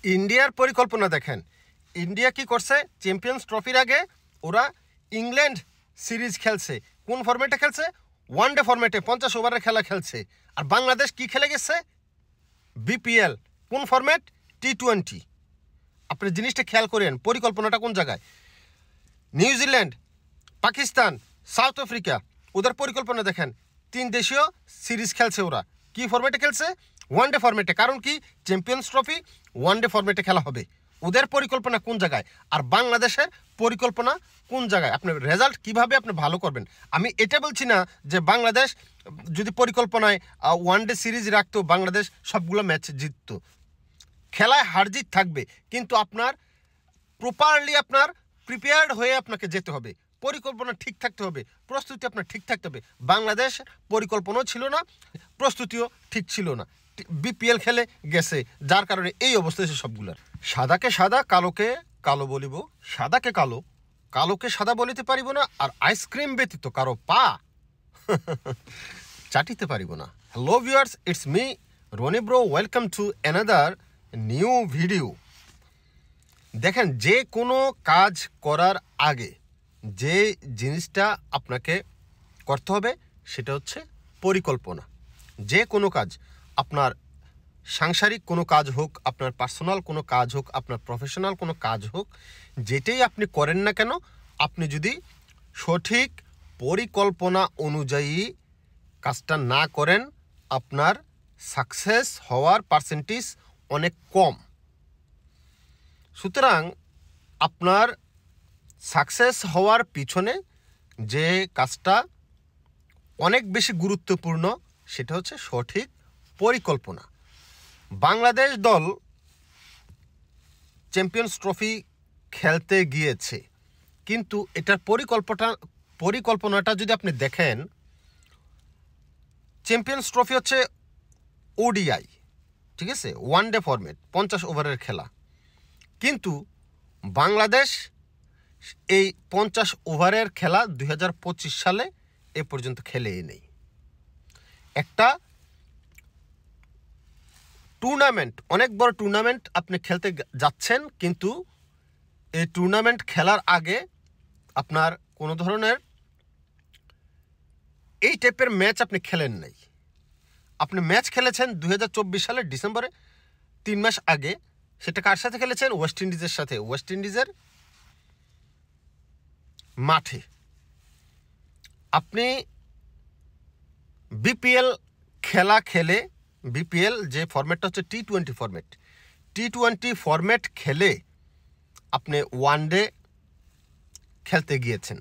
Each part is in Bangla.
ইন্ডিয়ার পরিকল্পনা দেখেন, ইন্ডিয়া কি করছে? চ্যাম্পিয়ন্স ট্রফির আগে ওরা ইংল্যান্ড সিরিজ খেলছে। কোন ফরম্যাটে খেলছে? ওয়ানডে ফরম্যাটে, 50 ওভারের খেলা খেলছে। আর বাংলাদেশ কি খেলে গেছে? বিপিএল। কোন ফরম্যাট? টি-20। আপনি জিনিসটা খেয়াল করেন, পরিকল্পনাটা কোন জায়গায়? নিউজিল্যান্ড, পাকিস্তান, সাউথ আফ্রিকা, ওদের পরিকল্পনা দেখেন, 3 দেশীয় সিরিজ খেলছে ওরা। কি ফরম্যাটে খেলছে? ওয়ানডে ফরম্যাটে। কারণ কি? চ্যাম্পিয়ন্স ট্রফি ওয়ানডে ফরম্যাটে খেলা হবে। ওদের পরিকল্পনা কোন জায়গায়? আর বাংলাদেশের পরিকল্পনা কোন জায়গায়? আপনি রেজাল্ট কিভাবে আপনি ভালো করবেন? আমি এটা বলছি না যে বাংলাদেশ যদি পরিকল্পনায় ওয়ানডে সিরিজ রাখতো, বাংলাদেশ সবগুলো ম্যাচ জিততো। খেলায় হার জিত থাকবে, কিন্তু আপনার প্রপারলি আপনার প্রিপেয়ার্ড হয়ে আপনাকে যেতে হবে। পরিকল্পনা ঠিক থাকতে হবে, প্রস্তুতি আপনার ঠিক থাকতে হবে। বাংলাদেশ পরিকল্পনাও ছিল না, প্রস্তুতিও ঠিক ছিল না। বিপিএল খেলে গেছে, যার কারণে এই অবস্থা এসে সবগুলার। সাদাকে সাদা, কালোকে কালো বলিব। সাদাকে কালো, কালোকে সাদা বলিতে পারিব না। আর আইসক্রিম ব্যতীত কারো পা চাটিতে পারিব না। Hello viewers, it's me Roni bro. Welcome to another new video. দেখেন, যে কোনো কাজ করার আগে যে জিনিসটা আপনাকে করতে হবে সেটা হচ্ছে পরিকল্পনা। যে কোনো কাজ, আপনার সাংসারিক কোনো কাজ হোক, আপনার পার্সোনাল কোনো কাজ হোক, আপনার প্রফেশনাল কোনো কাজ হোক, যেটাই আপনি করেন না কেন, আপনি যদি সঠিক পরিকল্পনা অনুযায়ী কাজটা না করেন, আপনার সাকসেস হওয়ার পার্সেন্টেজ অনেক কম। সুতরাং আপনার সাকসেস হওয়ার পিছনে যে কাজটা অনেক বেশি গুরুত্বপূর্ণ সেটা হচ্ছে সঠিক পরিকল্পনা। বাংলাদেশ দল চ্যাম্পিয়ন্স ট্রফি খেলতে গিয়েছে, কিন্তু এটার পরিকল্পনাটা যদি আপনি দেখেন, চ্যাম্পিয়ন্স ট্রফি হচ্ছে ওডিআই, ঠিক আছে, ওয়ানডে ফরম্যাট, 50 ওভারের খেলা। কিন্তু বাংলাদেশ এই 50 ওভারের খেলা 2025 সালে এ পর্যন্ত খেলেই নেই। একটা টুর্নামেন্ট, অনেক বড় টুর্নামেন্ট আপনি খেলতে যাচ্ছেন, কিন্তু এই টুর্নামেন্ট খেলার আগে আপনার কোনো ধরনের এই টাইপের ম্যাচ আপনি খেলেন নাই। আপনি ম্যাচ খেলেছেন 2024 সালের ডিসেম্বরে, 3 মাস আগে। সেটা কার সাথে খেলেছেন? ওয়েস্ট ইন্ডিজের সাথে, ওয়েস্ট ইন্ডিজের মাঠে। আপনি বিপিএল খেলা খেলে, বিপিএল যে ফরম্যাটটা হচ্ছে টি-20 ফরম্যাট, টি-20 ফরম্যাট খেলে আপনি ওয়ানডে খেলতে গিয়েছেন।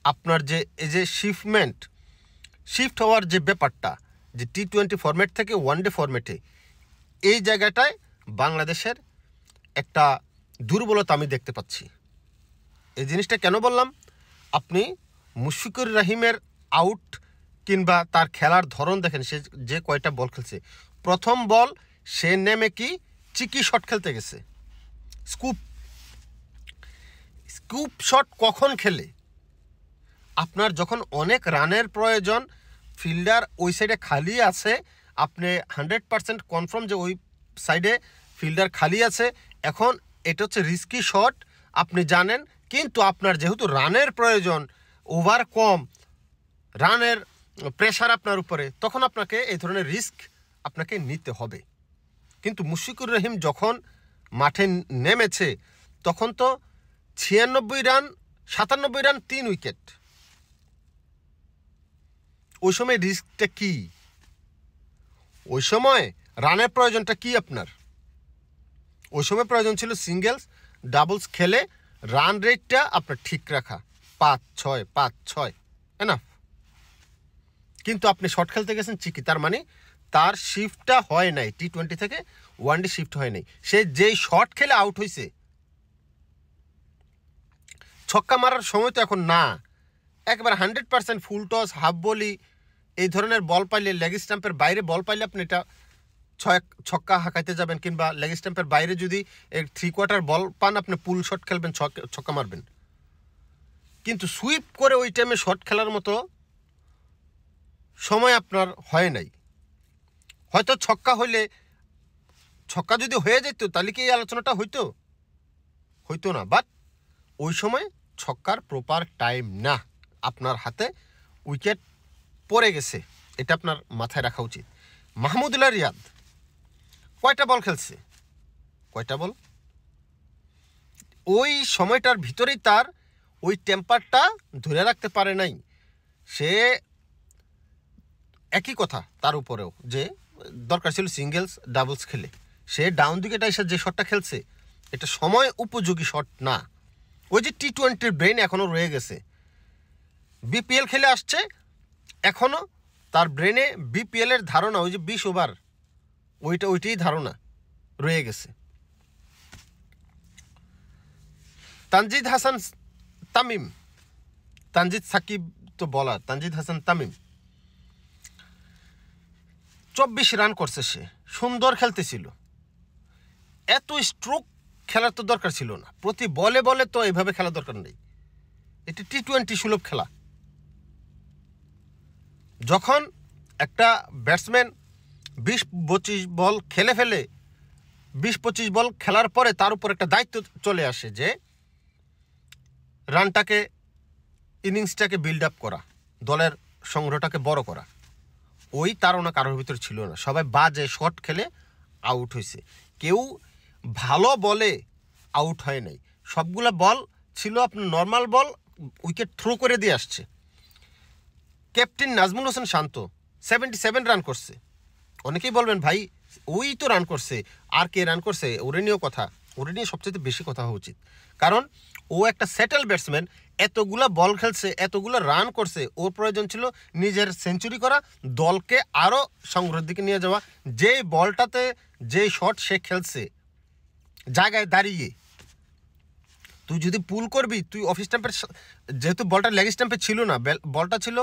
আপনার যে এই যে শিফট হওয়ার যে ব্যাপারটা, যে টি-20 ফরম্যাট থেকে ওয়ানডে ফরম্যাটে, এই জায়গাটায় বাংলাদেশের একটা দুর্বলতা আমি দেখতে পাচ্ছি। এই জিনিসটা কেন বললাম? আপনি মুশফিকুর রহিমের আউট কিংবা তার খেলার ধরন দেখেন, সে যে কয়টা বল খেলছে, প্রথম বল সে নেমে কি চিকি শট খেলতে গেছে। স্কুপ শট কখন খেলে? আপনার যখন অনেক রানের প্রয়োজন, ফিল্ডার ওই সাইডে খালি আছে, আপনি 100% কনফার্ম যে ওই সাইডে ফিল্ডার খালি আছে, এখন এটা হচ্ছে রিস্কি শট, আপনি জানেন, কিন্তু আপনার যেহেতু রানের প্রয়োজন, ওভার কম, রানের প্রেশার আপনার উপরে, তখন আপনাকে এই ধরনের রিস্ক আপনাকে নিতে হবে। কিন্তু মুশফিকুর রহিম যখন মাঠে নেমেছে, তখন তো 96 রান, 97 রান, 3 উইকেট। ওই সময় রিস্কটা কি? ওই সময় রানের প্রয়োজনটা কি আপনার? ওই সময় প্রয়োজন ছিল সিঙ্গেলস, ডাবলস খেলে রান রেটটা আপনার ঠিক রাখা, 5-6 এনাফ। কিন্তু আপনি শর্ট খেলতে গেছেন চিকি, তার মানে তার শিফটটা হয় নাই, টি-20 থেকে ওয়ানডে শিফট হয় নাই। সে যেই শর্ট খেলে আউট হয়েছে, ছক্কা মারার সময় তো এখন না। একবার 100% ফুল টস, হাফ বলি, এই ধরনের বল পাইলে, লেগ স্টাম্পের বাইরে বল পাইলে আপনি এটা ছক্কা হাঁকাইতে যাবেন, কিংবা লেগ স্টাম্পের বাইরে যদি 3/4 বল পান, আপনি পুল শট খেলবেন, ছক্কা মারবেন। কিন্তু সুইপ করে ওই টাইমে শট খেলার মতো সময় আপনার হয় নাই। হয়তো ছক্কা হইলে ছক্কা যদি হয়ে যেত তাহলে কি এই আলোচনাটা হইতো না। বাট ওই সময় ছক্কার প্রপার টাইম না, আপনার হাতে উইকেট পড়ে গেছে, এটা আপনার মাথায় রাখা উচিত। মাহমুদুল্লাহ রিয়াদ কয়টা বল খেলছে? কয়টা বল? ওই সময়টার ভিতরেই তার ওই টেম্পারটা ধরে রাখতে পারে নাই। সে একই কথা তার উপরেও, যে দরকার ছিল সিঙ্গেলস ডাবলস খেলে, সে ডাউন উইকেটে এসে যে শটটা খেলছে এটা সময় উপযোগী শট না। ওই যে টি-20 ব্রেন এখনও রয়ে গেছে, বিপিএল খেলে আসছে, এখনও তার ব্রেনে বিপিএলের ধারণা, ওই যে 20 ওভার, ওইটাই ধারণা রয়ে গেছে। তানজিদ হাসান তামিম, তানজিদ সাকিব তো বলার, তানজিদ হাসান তামিম 24 রান করছে, সে সুন্দর খেলতেছিল। এত স্ট্রোক খেলার তো দরকার ছিল না, প্রতি বলে বলে তো এইভাবে খেলা দরকার নেই, এটি টি-20 সুলভ খেলা। যখন একটা ব্যাটসম্যান 20-25 বল খেলে ফেলে, 20-25 বল খেলার পরে তার উপর একটা দায়িত্ব চলে আসে যে রানটাকে, ইনিংসটাকে বিল্ড আপ করা, দলের সংগ্রহটাকে বড় করা। ওই তারা কারোর ভিতরে ছিল না, সবাই বাজে শট খেলে আউট হয়েছে, কেউ ভালো বলে আউট হয় নাই। সবগুলা বল ছিল আপনার নর্মাল বল, উইকেট থ্রো করে দিয়ে আসছে। ক্যাপ্টেন নাজমুল হোসেন শান্ত 77 রান করছে। অনেকেই বলবেন ভাই ওই তো রান করছে, আর কে রান করছে, ওরে নিয়েও কথা, ওরে নিয়ে সবচেয়ে বেশি কথা হওয়া উচিত, কারণ ও একটা সেটেল ব্যাটসম্যান, এতগুলা বল খেলছে, এতগুলো রান করছে, ওর প্রয়োজন ছিল নিজের সেঞ্চুরি করা, দলকে আরও সংগ্রহের দিকে নিয়ে যাওয়া। যে বলটাতে যে শট সে খেলছে জায়গায় দাঁড়িয়ে, তুই যদি পুল করবি, তুই অফ স্টাম্পের, যেহেতু বলটা লেগ স্টাম্পে ছিল না, বলটা ছিল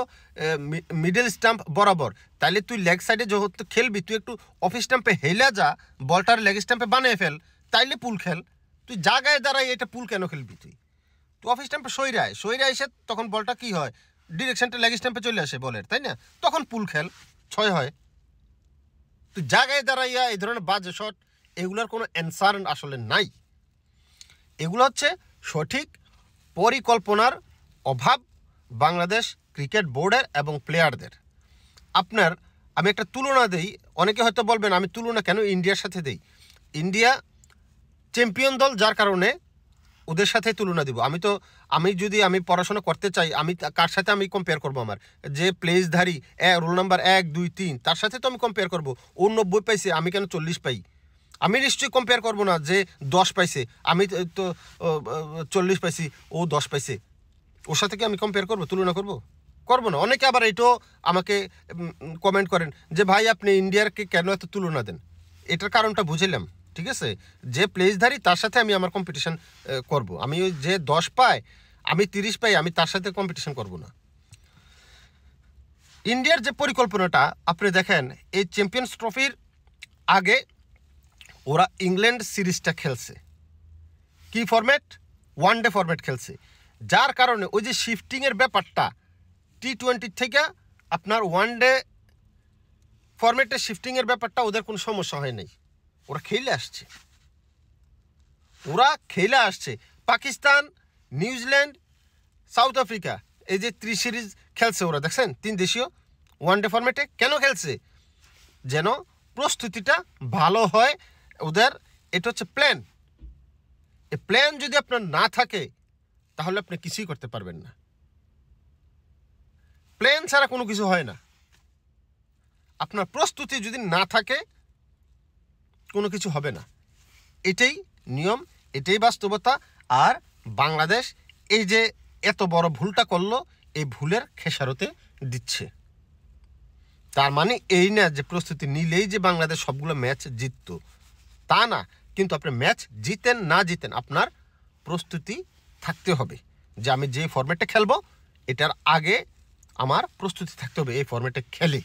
মিডল স্টাম্প বরাবর, তাইলে তুই লেগ সাইডে যেহেতু খেলবি, তুই একটু অফ স্টাম্পে হেলা যা, বলটার লেগ স্টাম্পে বানিয়ে ফেল, তাইলে পুল খেল। তুই জায়গায় দাঁড়াই এটা পুল কেন খেলবি? তুই অফ স্টাম্পে সইরা এসে তখন বলটা কি হয়, ডিরেকশনটা লেগ স্টাম্পে চলে আসে বলের, তাই না? তখন পুল খেল, 6 হয়। তুই জায়গায় দাঁড়াইয়া এই ধরনের বাজে শট, এগুলোর কোনো অ্যান্সার আসলে নাই। এগুলো হচ্ছে সঠিক পরিকল্পনার অভাব বাংলাদেশ ক্রিকেট বোর্ডের এবং প্লেয়ারদের। আমি একটা তুলনা দেই, অনেকে হয়তো বলবেন আমি তুলনা কেন ইন্ডিয়ার সাথে দেই। ইন্ডিয়া চ্যাম্পিয়ন দল, যার কারণে ওদের সাথে তুলনা দিব। আমি পড়াশোনা করতে চাই, আমি কার সাথে আমি কম্পেয়ার করব? আমার যে প্লেসধারী রোল নাম্বার 1, 2, 3 তার সাথে তো আমি কম্পেয়ার করব। ও 90 পাইছে, আমি কেন 40 পাই? আমি নিশ্চয়ই কম্পেয়ার করব না যে 10 পাইছে, আমি তো 40 পাইছি, ও 10 পাইছে, ওর সাথে কি আমি কম্পেয়ার করব, তুলনা করব না। অনেকে আবার এটাও আমাকে কমেন্ট করেন যে ভাই আপনি ইন্ডিয়ারকে কেন এত তুলনা দেন? এটার কারণটা বুঝলাম, ঠিক আছে? যে প্লেসধারী তার সাথে আমি আমার কম্পিটিশন করব। আমি ওই যে 10 পায়, আমি 30 পাই, আমি তার সাথে কম্পিটিশন করব না। ইন্ডিয়ার যে পরিকল্পনাটা আপনি দেখেন, এই চ্যাম্পিয়ন্স ট্রফির আগে ওরা ইংল্যান্ড সিরিজটা খেলছে, কি ফরম্যাট? ওয়ানডে ফরম্যাট খেলছে, যার কারণে ওই যে শিফটিংয়ের ব্যাপারটা টি-20 থেকে আপনার ওয়ানডে ফরম্যাটে শিফটিংয়ের ব্যাপারটা ওদের কোনো সমস্যা হয় নাই। ওরা খেলে আসছে। পাকিস্তান, নিউজিল্যান্ড, সাউথ আফ্রিকা, এই যে সিরিজ খেলছে ওরা, দেখছেন 3 দেশীয় ওয়ানডে ফরম্যাটে। কেন খেলছে? যেন প্রস্তুতিটা ভালো হয় ওদের। এটা হচ্ছে প্ল্যান। এই প্ল্যান যদি আপনার না থাকে তাহলে আপনি কিছুই করতে পারবেন না। প্ল্যান ছাড়া কোনো কিছু হয় না। আপনার প্রস্তুতি যদি না থাকে কোনো কিছু হবে না। এটাই নিয়ম, এটাই বাস্তবতা। আর বাংলাদেশ এই যে এত বড় ভুলটা করলো, এই ভুলের খেসারতে দিচ্ছে। তার মানে এই না যে প্রস্তুতি নিলেই যে বাংলাদেশ সবগুলো ম্যাচ জিতত, তা না। কিন্তু আপনি ম্যাচ জিতেন না জিতেন, আপনার প্রস্তুতি থাকতে হবে যে আমি যে ফরম্যাটে খেলবো এটার আগে আমার প্রস্তুতি থাকতে হবে এই ফরম্যাটে খেলে।